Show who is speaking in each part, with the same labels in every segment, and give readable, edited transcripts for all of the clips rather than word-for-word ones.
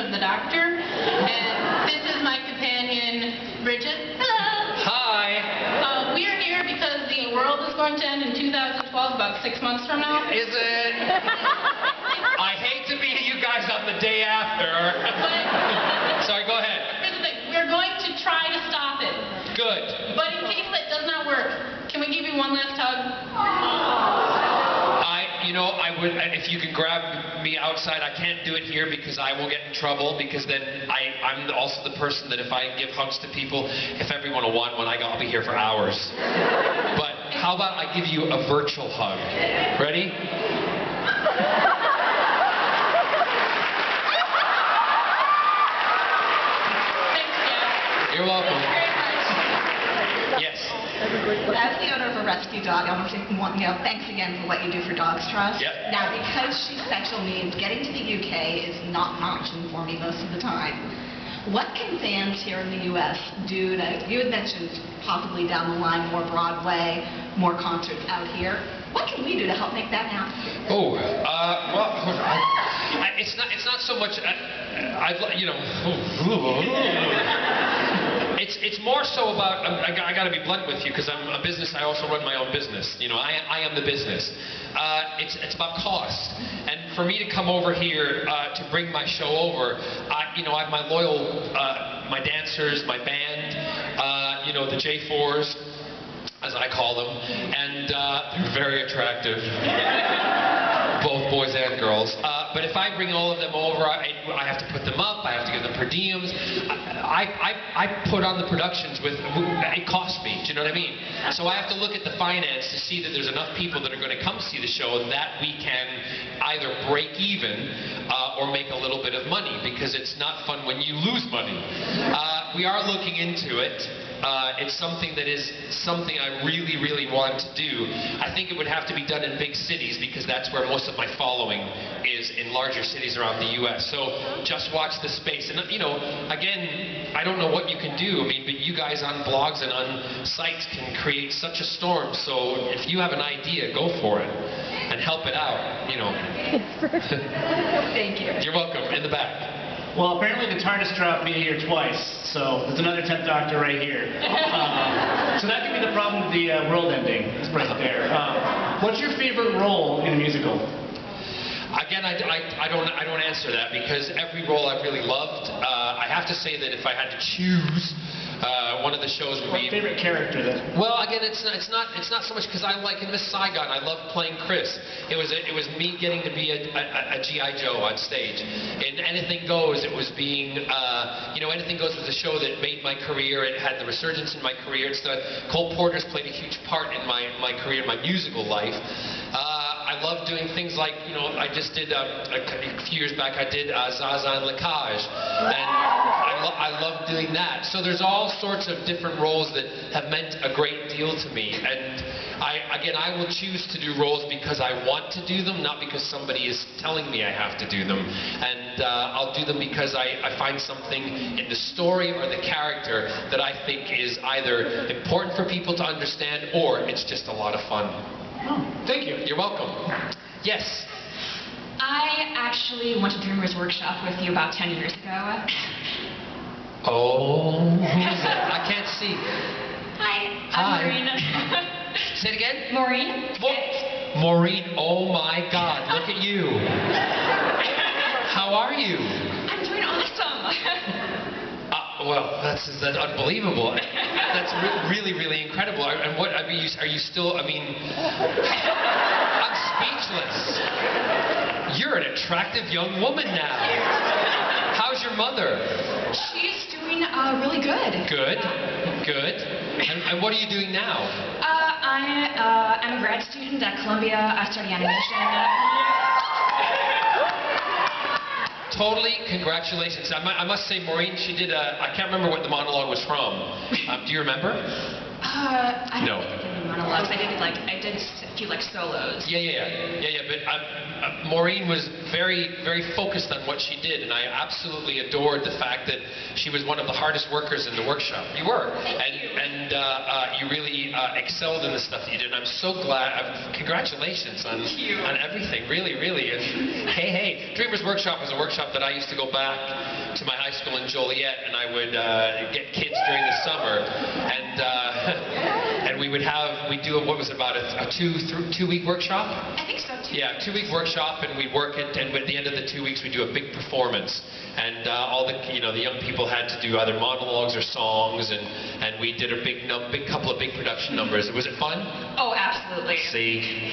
Speaker 1: of the Doctor. And this is my companion, Bridget. Hello.
Speaker 2: Hi.
Speaker 1: We are here because the world is going to end in 2012, about 6 months from now.
Speaker 2: Is it? I hate to be you guys on the day after. Sorry, go ahead.
Speaker 1: Here's the thing. We're going to try to stop it.
Speaker 2: Good.
Speaker 1: But in case that does not work, can we give you one last hug?
Speaker 2: I would, if you could grab me outside. I can't do it here because I will get in trouble, because then I'm also the person that if I give hugs to people, if everyone will want one, I'll be here for hours. But how about I give you a virtual hug? Ready?
Speaker 1: Thanks, Jeff.
Speaker 2: You're welcome.
Speaker 1: Thank you very much.
Speaker 2: Yes.
Speaker 3: As the owner of a rescue dog, I want to thanks again for what you do for Dogs Trust.
Speaker 2: Yep.
Speaker 3: Now, because she's special needs, getting to the UK is not an option for me most of the time. What can fans here in the U.S. do to, you had mentioned possibly down the line more Broadway, more concerts out here. What can we do to help make that happen?
Speaker 2: Oh, well, it's not so much, It's more so about, I got to be blunt with you, because I'm a business, I also run my own business. I am the business. It's about cost. And for me to come over here to bring my show over, I have my loyal, my dancers, my band, the J4s, as I call them, and they're very attractive. Both boys and girls. But if I bring all of them over, I have to put them up, I have to give them per diems. I put on the productions with, it costs me, do you know what I mean? So I have to look at the finance to see that there's enough people that are going to come see the show that we can either break even or make a little bit of money, because it's not fun when you lose money. We are looking into it. It's something that is something I really, really want to do. I think it would have to be done in big cities, because that's where most of my following is, in larger cities around the U.S. So just watch the space. And again, I don't know what you can do. But you guys on blogs and on sites can create such a storm. So if you have an idea, go for it and help it out.
Speaker 3: Thank you.
Speaker 2: You're welcome. In the back.
Speaker 4: Well, apparently the TARDIS dropped me here twice, so there's another 10th Doctor right here. So that could be the problem with the world ending, right there. What's your favorite role in a musical?
Speaker 2: Again, I don't answer that, because every role I've really loved. I have to say that if I had to choose, one of the shows would be...
Speaker 4: What favorite character then?
Speaker 2: Well, again, it's not so much because I like in Miss Saigon. I love playing Chris. It was me getting to be a G.I. Joe on stage. In Anything Goes, it was being Anything Goes was a show that made my career. It had the resurgence in my career. Cole Porter's played a huge part in my career, my musical life. I love doing things like, I just did, a few years back, I did Zaza and Lacage, and I love doing that. So there's all sorts of different roles that have meant a great deal to me, and I will choose to do roles because I want to do them, not because somebody is telling me I have to do them. And I'll do them because I find something in the story or the character that I think is either important for people to understand, or it's just a lot of fun.
Speaker 4: Oh, thank you.
Speaker 2: You're welcome. Yes?
Speaker 5: I actually went to Dreamers Workshop with you about 10 years ago.
Speaker 2: Oh, who's that? I can't see.
Speaker 5: Hi,
Speaker 2: Hi.
Speaker 5: I'm Maureen.
Speaker 2: Say it again?
Speaker 5: Maureen.
Speaker 2: Maureen, oh my God, look at you. How are you?
Speaker 5: I'm doing awesome.
Speaker 2: Well, that's unbelievable. That's really, really incredible. And what, are you still, I'm speechless. You're an attractive young woman now. How's your mother?
Speaker 5: She's doing really good.
Speaker 2: Good, good. And what are you doing now?
Speaker 5: I'm a grad student at Columbia. I study animation.
Speaker 2: Totally, congratulations. I must say, Maureen, she did I can't remember what the monologue was from. Do you remember?
Speaker 5: I don't
Speaker 2: No.
Speaker 5: think I did a monologue. monologues. I did a few like solos.
Speaker 2: Yeah. But Maureen was very, very focused on what she did, and I absolutely adored the fact that she was one of the hardest workers in the workshop. You were, and you really excelled in the stuff that you did. And I'm so glad. Congratulations on everything. Really, really. And hey, Dreamers Workshop was a workshop that I used to go back to my high school in Joliet, and I would get kids during the summer, and we'd do what was it, about a 2-week workshop?
Speaker 5: I think so too.
Speaker 2: Yeah, 2-week workshop, and we'd work it, and at the end of the 2 weeks we'd do a big performance, and all the the young people had to do either monologues or songs, and we did a big couple of big production numbers. Was it fun?
Speaker 5: Oh, absolutely.
Speaker 2: See.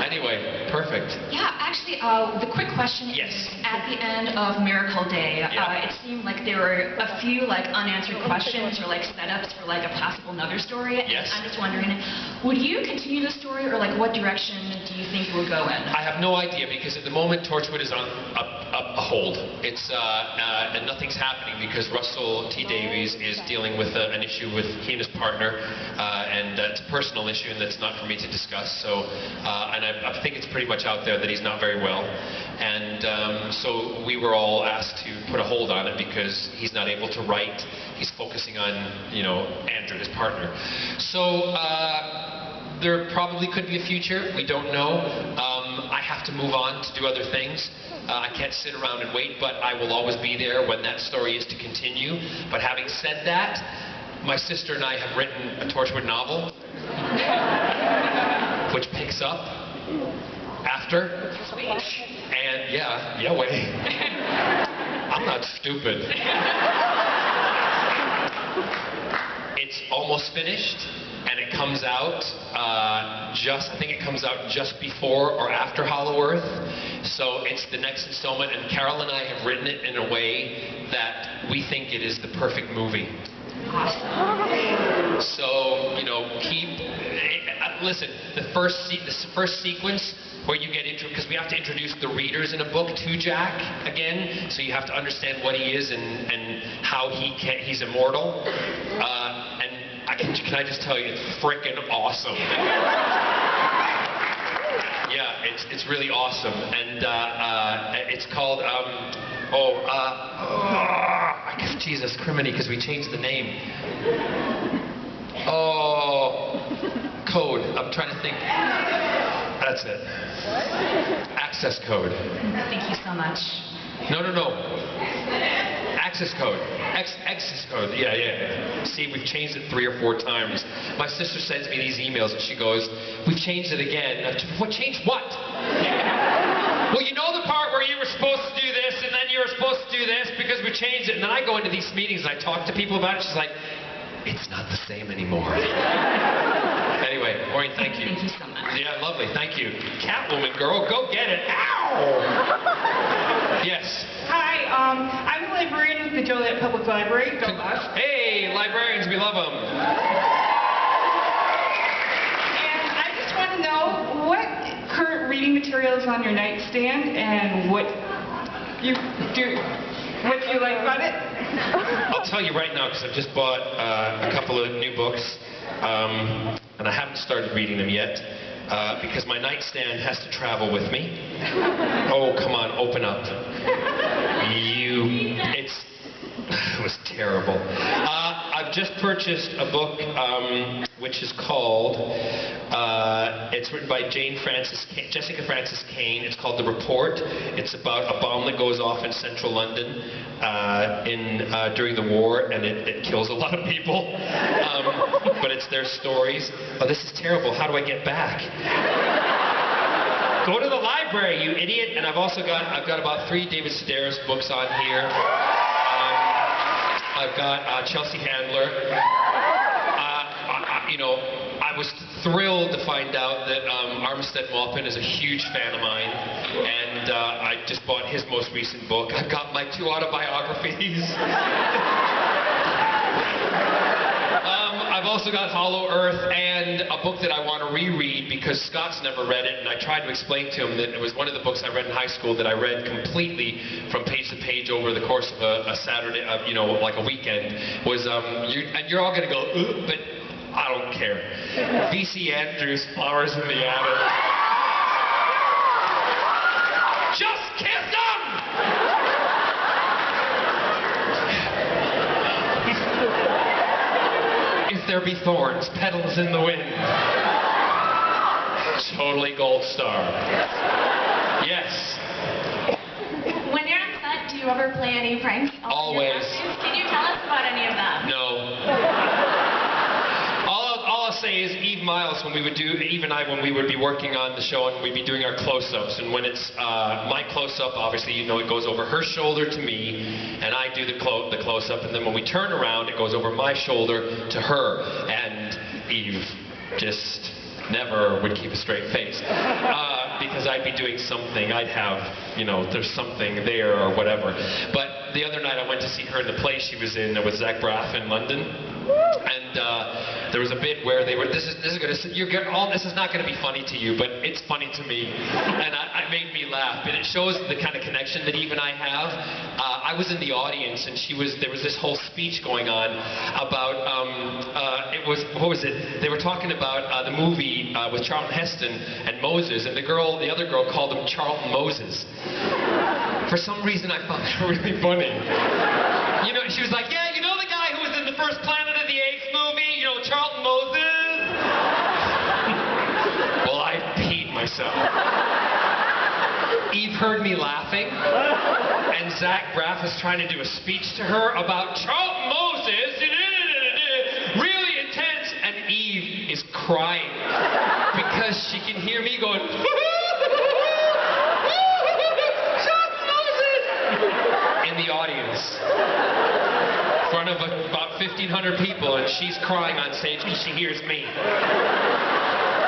Speaker 2: Anyway, perfect.
Speaker 5: Yeah, actually, the quick question
Speaker 2: Yes.
Speaker 5: is, at the end of Miracle Day, it seemed like there were a few unanswered questions or setups for a possible another story. And
Speaker 2: Yes.
Speaker 5: I'm just wondering, would you continue the story, or what direction do you think it will go in?
Speaker 2: I have no idea, because at the moment Torchwood is on a hold. It's and nothing's happening because Russell T. Davies is dealing with an issue with he and his partner, and it's a personal issue, and that's not for me to discuss. So, and I think it's pretty much out there that he's not very well, and so we were all asked to put a hold on it because he's not able to write. He's focusing on Andrew, his partner. So. There probably could be a future. We don't know. I have to move on to do other things. I can't sit around and wait, but I will always be there when that story is to continue. But having said that, my sister and I have written a Torchwood novel, which picks up after.
Speaker 5: Sweet.
Speaker 2: And yeah, wait. I'm not stupid. It's almost finished. And it comes out I think it comes out just before or after Hollow Earth. So it's the next installment, and Carol and I have written it in a way that we think it is the perfect movie.
Speaker 5: Awesome.
Speaker 2: So, listen, the first sequence where you get into, because we have to introduce the readers in a book to Jack again, so you have to understand what he is and how he's immortal. Can I just tell you, it's frickin' awesome. Yeah, it's really awesome, and it's called Jesus criminy, because we changed the name. Code. I'm trying to think. That's it. Access code.
Speaker 5: Thank you so much.
Speaker 2: No. Access code. Access code. Yeah. See, we've changed it 3 or 4 times. My sister sends me these emails and she goes, "We've changed it again." What changed what? Well, you know the part where you were supposed to do this and then you were supposed to do this because we changed it. And then I go into these meetings and I talk to people about it. She's like, "It's not the same anymore." Anyway, Maureen, thank you.
Speaker 5: Thank you so much.
Speaker 2: Yeah, lovely. Thank you. Catwoman girl, go get it. Ow! Yes.
Speaker 6: Hi, I'm the librarian at the Joliet Public Library. Don't laugh.
Speaker 2: Hey, librarians, we love them.
Speaker 6: And I just want to know what current reading material is on your nightstand and what you like about it.
Speaker 2: I'll tell you right now, because I've just bought a couple of new books, and I haven't started reading them yet, because my nightstand has to travel with me. Oh, come on, open up. It was terrible. I've just purchased a book which is called, it's written by Jessica Frances Kane. It's called The Report. It's about a bomb that goes off in central London during the war, and it kills a lot of people. But it's their stories. Oh, this is terrible. How do I get back? Go to the library, you idiot. And I've got about 3 David Sedaris books on here. I've got Chelsea Handler. I was thrilled to find out that Armistead Maupin is a huge fan of mine, and I just bought his most recent book. I've got my 2 autobiographies. I've also got Hollow Earth and a book that I want to reread because Scott's never read it, and I tried to explain to him that it was one of the books I read in high school that I read completely from page to page over the course of a Saturday, like a weekend. And you're all going to go, but I don't care. V.C. Andrews, Flowers in the Attic. Just kiss them! If there be thorns, petals in the wind. Totally gold star. Yes.
Speaker 5: When you're on set, do you ever play any pranks?
Speaker 2: Always.
Speaker 5: Can you tell us about any of them?
Speaker 2: No. All I'll say is Eve Miles, when we would do, Eve and I, when we would be working on the show and we'd be doing our close-ups, and when it's my close-up, obviously, you know, it goes over her shoulder to me, and I do the close-up, and then when we turn around, it goes over my shoulder to her, and Eve just never would keep a straight face. Because I'd be doing something, I'd have, you know, there's something there or whatever. But the other night I went to see her in the play she was in with Zach Braff in London. And there was a bit where they were, this is not going to be funny to you, but it's funny to me. And it made me laugh. And it shows the kind of connection that Eve and I have. I was in the audience and there was this whole speech going on about, what was it? They were talking about the movie with Charlton Heston and Moses, and the other girl called him Charlton Moses. For some reason I found that really funny. You know, she was like, yeah, you know the guy who was in the first Planet of the Apes movie? You know, Charlton Moses? Well, I peed myself. Eve heard me laughing, and Zach Braff is trying to do a speech to her about Charlton Moses, really intense, and Eve is crying because she can hear me going, Charlton Moses! In the audience, in front of about 1,500 people, and she's crying on stage because she hears me.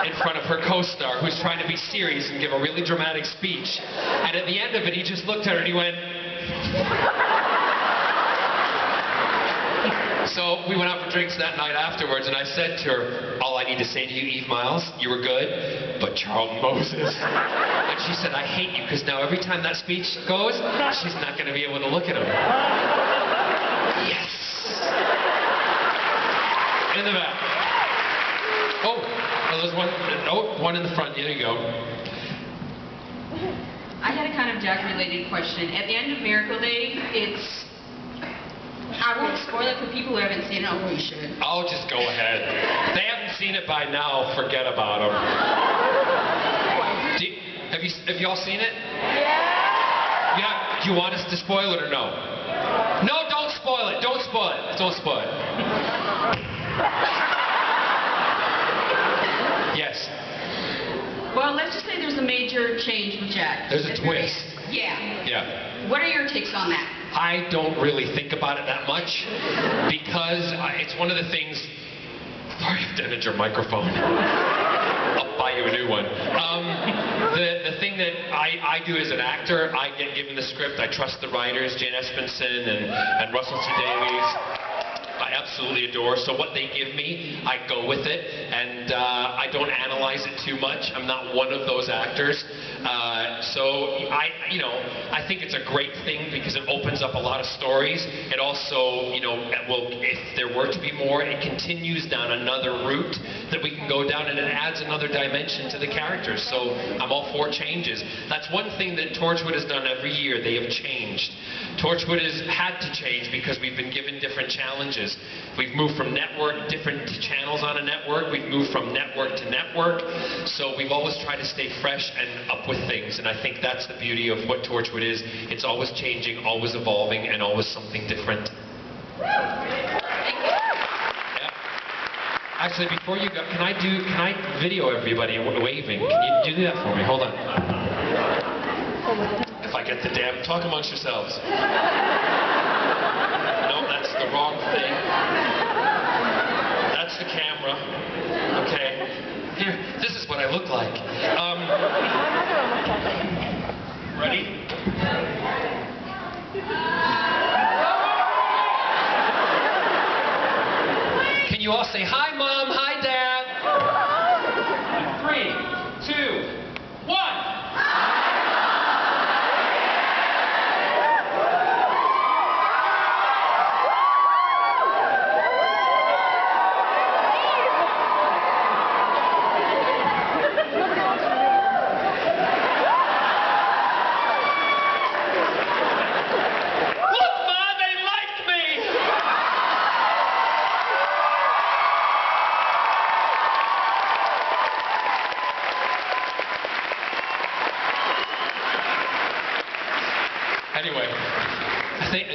Speaker 2: In front of her co-star, who's trying to be serious and give a really dramatic speech. And at the end of it, he just looked at her and he went... So we went out for drinks that night afterwards, and I said to her, all I need to say to you, Eve Miles, you were good, but Charlton Moses. And she said, I hate you, because now every time that speech goes, she's not going to be able to look at him. Yes! In the back. Oh, there's one. Oh, one in the front. There you go.
Speaker 7: I had a kind of Jack-related question. At the end of Miracle Day, it's... I won't spoil it for people who haven't seen it. Oh, you should.
Speaker 2: Oh, just go ahead. If they haven't seen it by now, forget about them. Have you all seen it? Yeah. Yeah. Do you want us to spoil it or no? No, don't spoil it. Don't spoil it. Don't spoil it. Yes.
Speaker 7: Well, let's just say there's a major change with Jack.
Speaker 2: There's a twist.
Speaker 7: Yeah.
Speaker 2: Yeah.
Speaker 7: What are your takes on that?
Speaker 2: I don't really think about it that much because it's one of the things. Sorry, I have to edit your microphone. I'll buy you a new one. The thing that I do as an actor, I get given the script. I trust the writers, Jane Espenson and Russell T. Davies. I absolutely adore. So what they give me, I go with it, and I don't analyze it too much. I'm not one of those actors. So I think it's a great thing because it opens up a lot of stories. It also, if there were to be more, it continues down another route that we can go down, and it adds another dimension to the characters. So I'm all for changes. That's one thing that Torchwood has done every year. They have changed. Torchwood has had to change because we've been given different challenges. We've moved from different channels on a network. We've moved from network to network. So we've always tried to stay fresh and up with things. And I think that's the beauty of what Torchwood is. It's always changing, always evolving, and always something different. Yeah. Actually, before you go, can I video everybody waving? Can you do that for me? Hold on. If I get the damn... Talk amongst yourselves. No, that's the wrong thing. That's the camera. Okay. Here, this is what I look like. Ready? Can you all say, hi, Mom, hi, Dad? 3, 2, 1.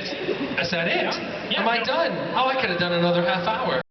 Speaker 2: Is that it? Am I done? Oh, I could have done another half hour.